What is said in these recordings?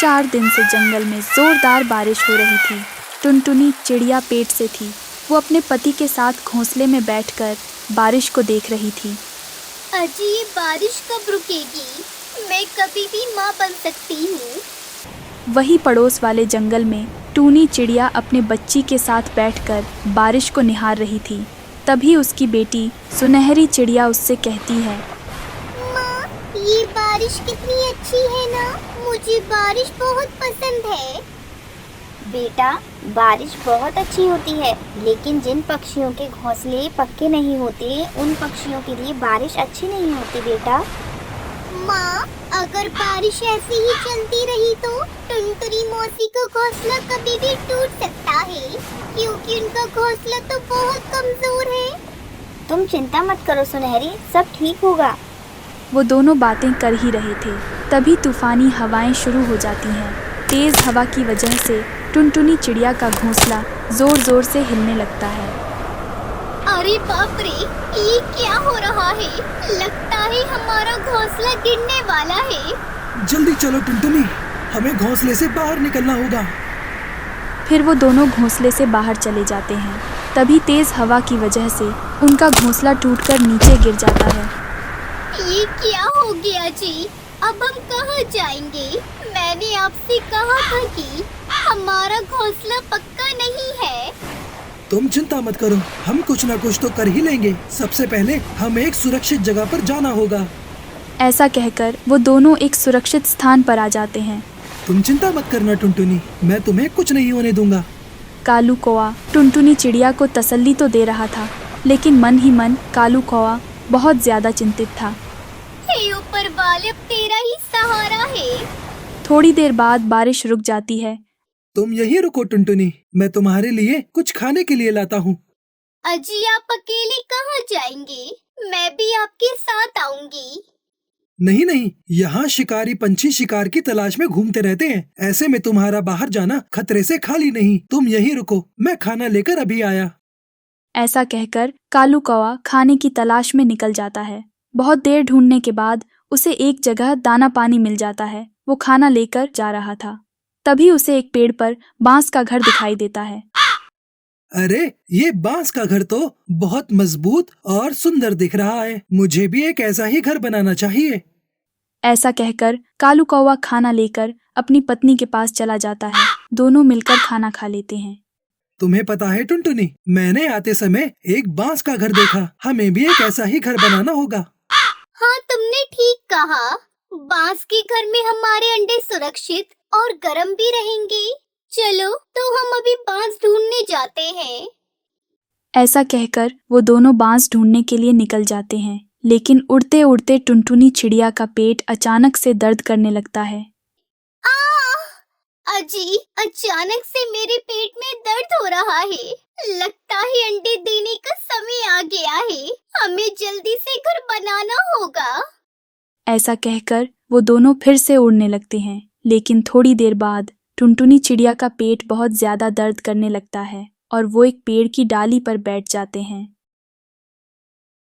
4 दिन से जंगल में जोरदार बारिश हो रही थी। टुनटुनी चिड़िया पेट से थी। वो अपने पति के साथ घोंसले में बैठकर बारिश को देख रही थी। अजी, ये बारिश कब रुकेगी? मैं कभी भी माँ बन सकती हूँ। वही पड़ोस वाले जंगल में टूनी चिड़िया अपने बच्ची के साथ बैठकर बारिश को निहार रही थी। तभी उसकी बेटी सुनहरी चिड़िया उससे कहती है, माँ, ये बारिश कितनी अच्छी है ना। मुझे बारिश बहुत पसंद है। बेटा, बारिश बहुत अच्छी होती है, लेकिन जिन पक्षियों के घोंसले पक्के नहीं होते उन पक्षियों के लिए बारिश अच्छी नहीं होती बेटा। माँ, अगर बारिश ऐसी ही चलती रही तो टुनटुनी मौसी का घोंसला कभी भी टूट सकता है, क्योंकि उनका घोंसला तो बहुत कमजोर है। तुम चिंता मत करो सुनहरी, सब ठीक होगा। वो दोनों बातें कर ही रहे थे, तभी तूफानी हवाएं शुरू हो जाती हैं। तेज हवा की वजह से टुनटुनी चिड़िया का घोंसला जोर जोर से हिलने लगता है। अरे बाप रे, ये क्या हो रहा है? लगता है हमारा घोंसला गिरने वाला है। जल्दी चलो टुनटुनी, हमें घोंसले से बाहर निकलना होगा। फिर वो दोनों घोंसले से बाहर चले जाते हैं। तभी तेज हवा की वजह से उनका घोंसला टूटकर नीचे गिर जाता है। ये क्या हो गया जी? अब हम कहाँ जाएंगे? मैंने आपसे कहा था कि हमारा घोंसला पक्का नहीं है। तुम चिंता मत करो, हम कुछ ना कुछ तो कर ही लेंगे। सबसे पहले हमें एक सुरक्षित जगह पर जाना होगा। ऐसा कहकर वो दोनों एक सुरक्षित स्थान पर आ जाते हैं। तुम चिंता मत करना टुनटुनी, मैं तुम्हें कुछ नहीं होने दूंगा। कालू कौआ टुनटुनी चिड़िया को तसल्ली तो दे रहा था, लेकिन मन ही मन कालू कौआ बहुत ज्यादा चिंतित था। हे ऊपर वाले, अब तेरा ही सहारा है। थोड़ी देर बाद बारिश रुक जाती है। तुम यहीं रुको टुनटुनी, मैं तुम्हारे लिए कुछ खाने के लिए लाता हूँ। अजी, आप अकेले कहाँ जाएंगे? मैं भी आपके साथ आऊंगी। नहीं नहीं, यहाँ शिकारी पंछी शिकार की तलाश में घूमते रहते हैं। ऐसे में तुम्हारा बाहर जाना खतरे से खाली नहीं। तुम यहीं रुको, मैं खाना लेकर अभी आया। ऐसा कहकर कालू कौआ खाने की तलाश में निकल जाता है। बहुत देर ढूंढने के बाद उसे एक जगह दाना पानी मिल जाता है। वो खाना लेकर जा रहा था, तभी उसे एक पेड़ पर बांस का घर दिखाई देता है। अरे, ये बांस का घर तो बहुत मजबूत और सुंदर दिख रहा है। मुझे भी एक ऐसा ही घर बनाना चाहिए। ऐसा कहकर कालू कौवा खाना लेकर अपनी पत्नी के पास चला जाता है। दोनों मिलकर खाना खा लेते हैं। तुम्हें पता है टुनटुनी, मैंने आते समय एक बांस का घर देखा। हमें भी एक ऐसा ही घर बनाना होगा। हाँ, तुमने ठीक कहा। बांस के घर में हमारे अंडे सुरक्षित और गर्म भी रहेंगे। चलो, तो हम अभी बांस ढूंढने जाते हैं। ऐसा कहकर वो दोनों बांस ढूंढने के लिए निकल जाते हैं, लेकिन उड़ते उड़ते टुनटुनी चिड़िया का पेट अचानक से दर्द करने लगता है। अजी, अचानक से मेरे पेट में दर्द हो रहा है। लगता है अंडे देने का समय आ गया है। हमें जल्दी से घर बनाना होगा। ऐसा कहकर वो दोनों फिर से उड़ने लगते हैं, लेकिन थोड़ी देर बाद टुनटुनी चिड़िया का पेट बहुत ज्यादा दर्द करने लगता है और वो एक पेड़ की डाली पर बैठ जाते हैं।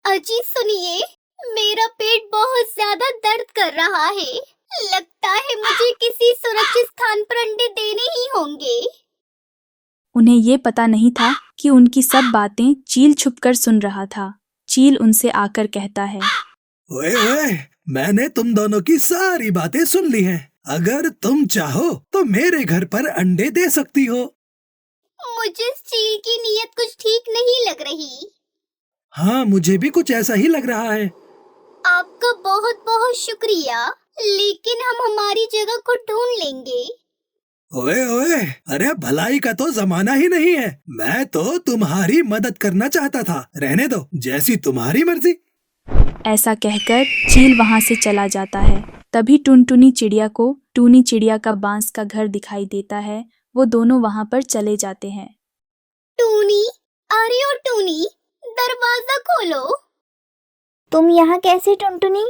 अजी सुनिए, मेरा पेट बहुत ज्यादा दर्द कर रहा है। लगता है मुझे किसी सुरक्षित स्थान पर अंडे देने ही होंगे। उन्हें ये पता नहीं था कि उनकी सब बातें चील छुपकर सुन रहा था। चील उनसे आकर कहता है, ओए ओए, मैंने तुम दोनों की सारी बातें सुन ली हैं। अगर तुम चाहो तो मेरे घर पर अंडे दे सकती हो। मुझे इस चील की नीयत कुछ ठीक नहीं लग रही। हाँ, मुझे भी कुछ ऐसा ही लग रहा है। आपका बहुत बहुत शुक्रिया, लेकिन हम हमारी जगह को ढूंढ लेंगे। ओए ओए, अरे भलाई का तो जमाना ही नहीं है। मैं तो तुम्हारी मदद करना चाहता था। रहने दो, जैसी तुम्हारी मर्जी। ऐसा कहकर चील वहां से चला जाता है। तभी टुनटुनी चिड़िया को टूनी चिड़िया का बांस का घर दिखाई देता है। वो दोनों वहां पर चले जाते हैं। टूनी, अरे ओ टूनी, दरवाजा खोलो। तुम यहाँ कैसे टुनटुनी?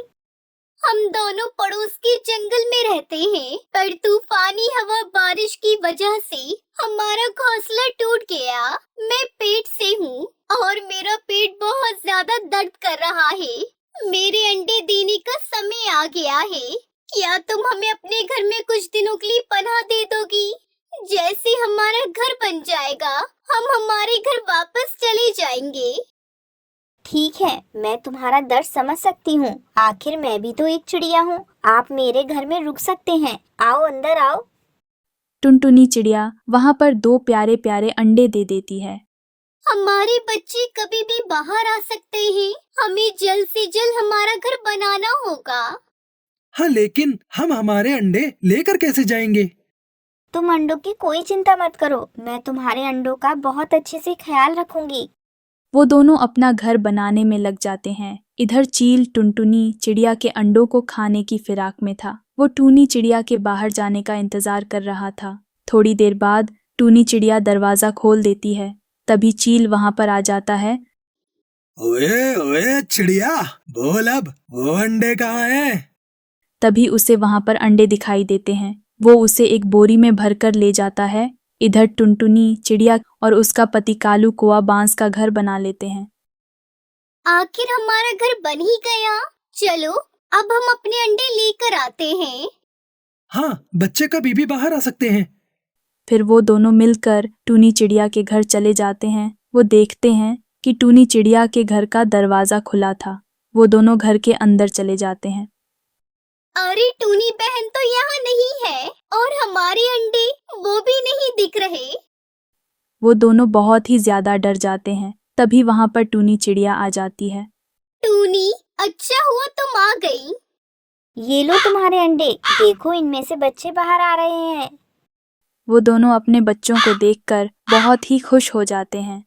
हम दोनों पड़ोस के जंगल में रहते हैं, पर तूफानी हवा बारिश की वजह से हमारा घोंसला टूट गया। मैं पेट से हूँ और मेरा पेट बहुत ज्यादा दर्द कर रहा है। मेरे अंडे देने का समय आ गया है। क्या तुम हमें अपने घर में कुछ दिनों के लिए पनाह दे दोगी? जैसे हमारा घर बन जाएगा, हम हमारे घर वापस चले जाएंगे। ठीक है, मैं तुम्हारा दर्द समझ सकती हूँ। आखिर मैं भी तो एक चिड़िया हूँ। आप मेरे घर में रुक सकते हैं। आओ, अंदर आओ। टुनटुनी चिड़िया वहाँ पर 2 प्यारे प्यारे अंडे दे देती है। हमारे बच्चे कभी भी बाहर आ सकते हैं। हमें जल्द से जल्द हमारा घर बनाना होगा। हाँ, लेकिन हम हमारे अंडे लेकर कैसे जाएंगे? तुम अंडों की कोई चिंता मत करो। मैं तुम्हारे अंडों का बहुत अच्छे से ख्याल रखूंगी। वो दोनों अपना घर बनाने में लग जाते हैं। इधर चील टुनटुनी चिड़िया के अंडों को खाने की फिराक में था। वो टूनी चिड़िया के बाहर जाने का इंतजार कर रहा था। थोड़ी देर बाद टूनी चिड़िया दरवाजा खोल देती है। तभी चील वहाँ पर आ जाता है। ओए ओए चिड़िया, बोल अब, वो अंडे कहाँ हैं? तभी उसे वहाँ पर अंडे दिखाई देते हैं। वो उसे एक बोरी में भरकर ले जाता है। इधर टुनटुनी चिड़िया और उसका पति कालू कौआ बांस का घर बना लेते हैं। आखिर हमारा घर बन ही गया। चलो, अब हम अपने अंडे लेकर आते हैं। हाँ, बच्चे कभी भी बाहर आ सकते हैं। फिर वो दोनों मिलकर टूनी चिड़िया के घर चले जाते हैं। वो देखते हैं कि टूनी चिड़िया के घर का दरवाजा खुला था। वो दोनों घर के अंदर चले जाते हैं। अरे, टूनी बहन तो यहाँ नहीं है और हमारे अंडे वो भी नहीं दिख रहे। वो दोनों बहुत ही ज्यादा डर जाते हैं। तभी वहाँ पर टूनी चिड़िया आ जाती है। टूनी, अच्छा हुआ तुम आ गई। ये लो तुम्हारे अंडे। देखो, इनमें से बच्चे बाहर आ रहे हैं। वो दोनों अपने बच्चों को देखकर बहुत ही खुश हो जाते हैं।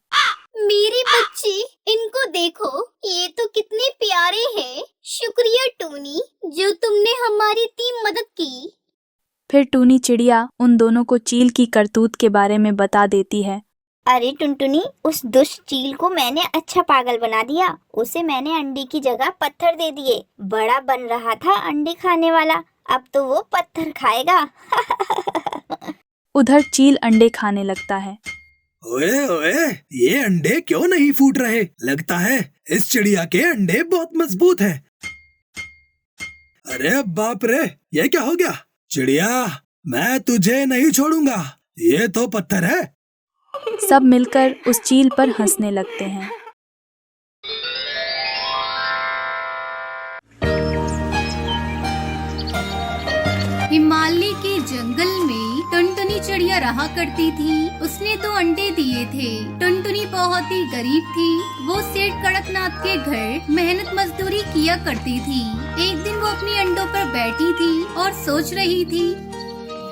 मेरे बच्चे, इनको देखो, ये तो कितने प्यारे हैं। शुक्रिया टूनी, जो तुमने हमारी इतनी मदद की। फिर टूनी चिड़िया उन दोनों को चील की करतूत के बारे में बता देती है। अरे टुनटुनी, उस दुष्ट चील को मैंने अच्छा पागल बना दिया। उसे मैंने अंडे की जगह पत्थर दे दिए। बड़ा बन रहा था अंडे खाने वाला, अब तो वो पत्थर खाएगा। उधर चील अंडे खाने लगता है। ओए ओए, ये अंडे क्यों नहीं फूट रहे? लगता है इस चिड़िया के अंडे बहुत मजबूत हैं। अरे बाप रे, ये क्या हो गया? चिड़िया, मैं तुझे नहीं छोड़ूंगा। ये तो पत्थर है। सब मिलकर उस चील पर हंसने लगते हैं। हिमालय के जंगल में टुनटुनी चिड़िया रहा करती थी। उसने 2 अंडे दिए थे। टुनटुनी बहुत ही गरीब थी। वो सेठ कड़कनाथ के घर मेहनत मजदूरी किया करती थी। एक दिन वो अपनी अंडों पर बैठी थी और सोच रही थी,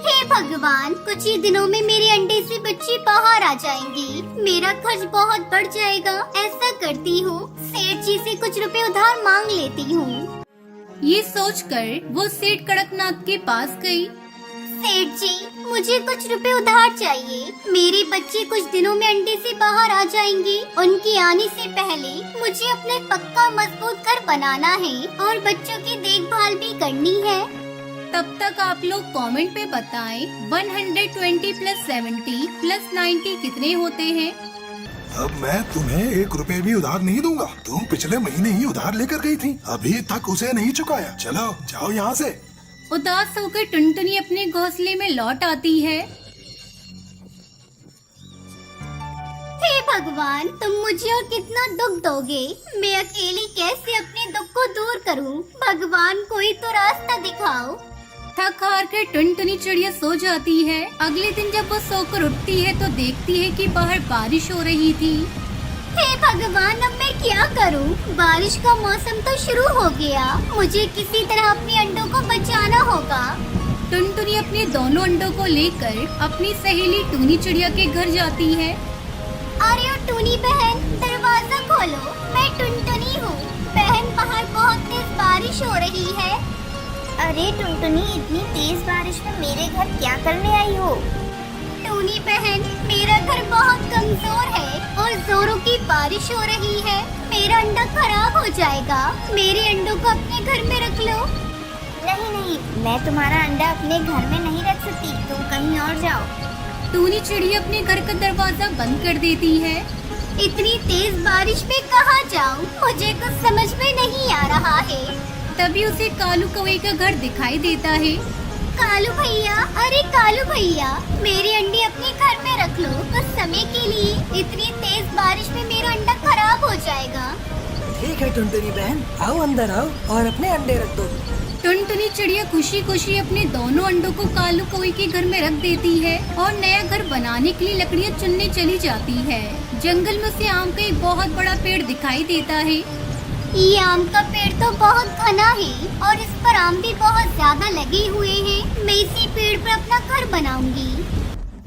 हे भगवान, कुछ ही दिनों में मेरे अंडे से बच्चे बाहर आ जाएंगे। मेरा खर्च बहुत बढ़ जाएगा। ऐसा करती हूँ, सेठ जी से कुछ रुपए उधार मांग लेती हूँ। ये सोचकर वो सेठ कड़कनाथ के पास गई। सेठ जी, मुझे कुछ रुपए उधार चाहिए। मेरे बच्चे कुछ दिनों में अंडे से बाहर आ जाएंगे। उनके आने से पहले मुझे अपने पक्का मजबूत घर बनाना है और बच्चों की देखभाल भी करनी है। तब तक आप लोग कमेंट पे बताएं 120 + 70 + 90 कितने होते हैं। अब मैं तुम्हें 1 रुपए भी उधार नहीं दूंगा। तुम पिछले महीने ही उधार लेकर गई थी, अभी तक उसे नहीं चुकाया। चलो जाओ यहाँ से। उदास होकर टुनटुनी अपने घोंसले में लौट आती है। हे भगवान, तुम मुझे और कितना दुख दोगे? मैं अकेली कैसे अपने दुख को दूर करूं? भगवान, कोई तो रास्ता दिखाओ। थक हार कर टुनटुनी चिड़िया सो जाती है। अगले दिन जब वो सोकर उठती है तो देखती है कि बाहर बारिश हो रही थी। हे भगवान, अब मैं क्या करूं? बारिश का मौसम तो शुरू हो गया। मुझे किसी तरह अपने अंडों को बचाना होगा। टुनटुनी अपने दोनों अंडों को लेकर अपनी सहेली टूनी चिड़िया के घर जाती है। अरे ओ टूनी बहन, दरवाजा खोलो। मैं टुनटुनी हूँ। बहन, बाहर बहुत तेज बारिश हो रही है। अरे टुनटुनी, इतनी तेज बारिश में मेरे घर क्या करने आई हो? टूनी बहन, मेरा घर बहुत कमजोर है और जोरों की बारिश हो रही है। मेरा अंडा खराब हो जाएगा। मेरे अंडों को अपने घर में रख लो। नहीं नहीं, मैं तुम्हारा अंडा अपने घर में नहीं रख सकती। तुम कहीं और जाओ। टूनी चिड़िया अपने घर का दरवाजा बंद कर देती है। इतनी तेज बारिश में कहाँ जाऊँ? मुझे कुछ समझ में नहीं आ रहा है। तभी उसे कालू कौवे का घर दिखाई देता है। कालू भैया, अरे कालू भैया, मेरे अंडे अपने घर में रख लो कुछ समय के लिए। इतनी तेज बारिश में मेरा अंडा खराब हो जाएगा। ठीक है टुनटुनी बहन, आओ अंदर आओ और अपने अंडे रख दो। टुनटुनी चिड़िया खुशी खुशी अपने दोनों अंडों को कालू कौवे के घर में रख देती है और नया घर बनाने के लिए लकड़ियाँ चुनने चली जाती है। जंगल में उसे आम का एक बहुत बड़ा पेड़ दिखाई देता है। ये आम का पेड़ तो बहुत घना है और इस पर आम भी बहुत ज्यादा लगे हुए हैं। मैं इसी पेड़ पर अपना घर बनाऊंगी।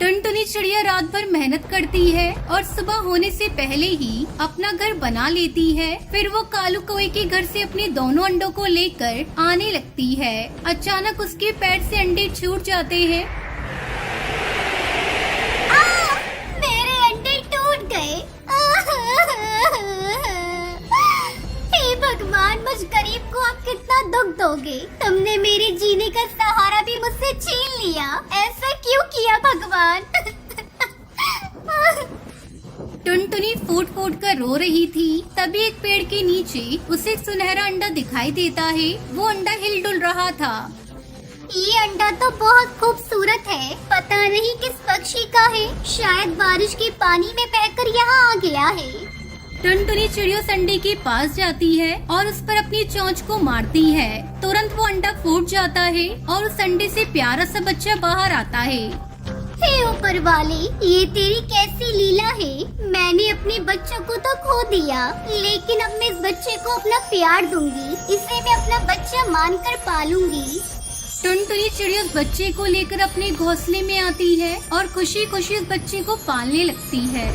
टुनटुनी चिड़िया रात भर मेहनत करती है और सुबह होने से पहले ही अपना घर बना लेती है। फिर वो कालू कौवे के घर से अपने दोनों अंडों को लेकर आने लगती है। अचानक उसके पैर से अंडे छूट जाते हैं। मेरे अंडे टूट गए। हे भगवान, मुझ गरीब को आप कितना दुख दोगे। तुमने मेरे जीने का सहारा भी मुझसे छीन लिया। ऐसा क्यों किया भगवान? टुनटुनी फूट फूट कर रो रही थी। तभी एक पेड़ के नीचे उसे एक सुनहरा अंडा दिखाई देता है। वो अंडा हिलडुल रहा था। ये अंडा तो बहुत खूबसूरत है। पता नहीं किस पक्षी का है। शायद बारिश के पानी में बहकर यहाँ आ गया है। टुनटुनी चिड़िया उस अंडे के पास जाती है और उस पर अपनी चोंच को मारती है। तुरंत वो अंडा फूट जाता है और उस अंडे से प्यारा सा बच्चा बाहर आता है। हे ऊपर वाले, ये तेरी कैसी लीला है? मैंने अपने बच्चों को तो खो दिया, लेकिन अब मैं इस बच्चे को अपना प्यार दूंगी। इसे मैं अपना बच्चा मानकर पालूंगी। टुनटुनी चिड़िया उस बच्चे को लेकर अपने घोंसले में आती है और खुशी खुशी उस बच्चे को पालने लगती है।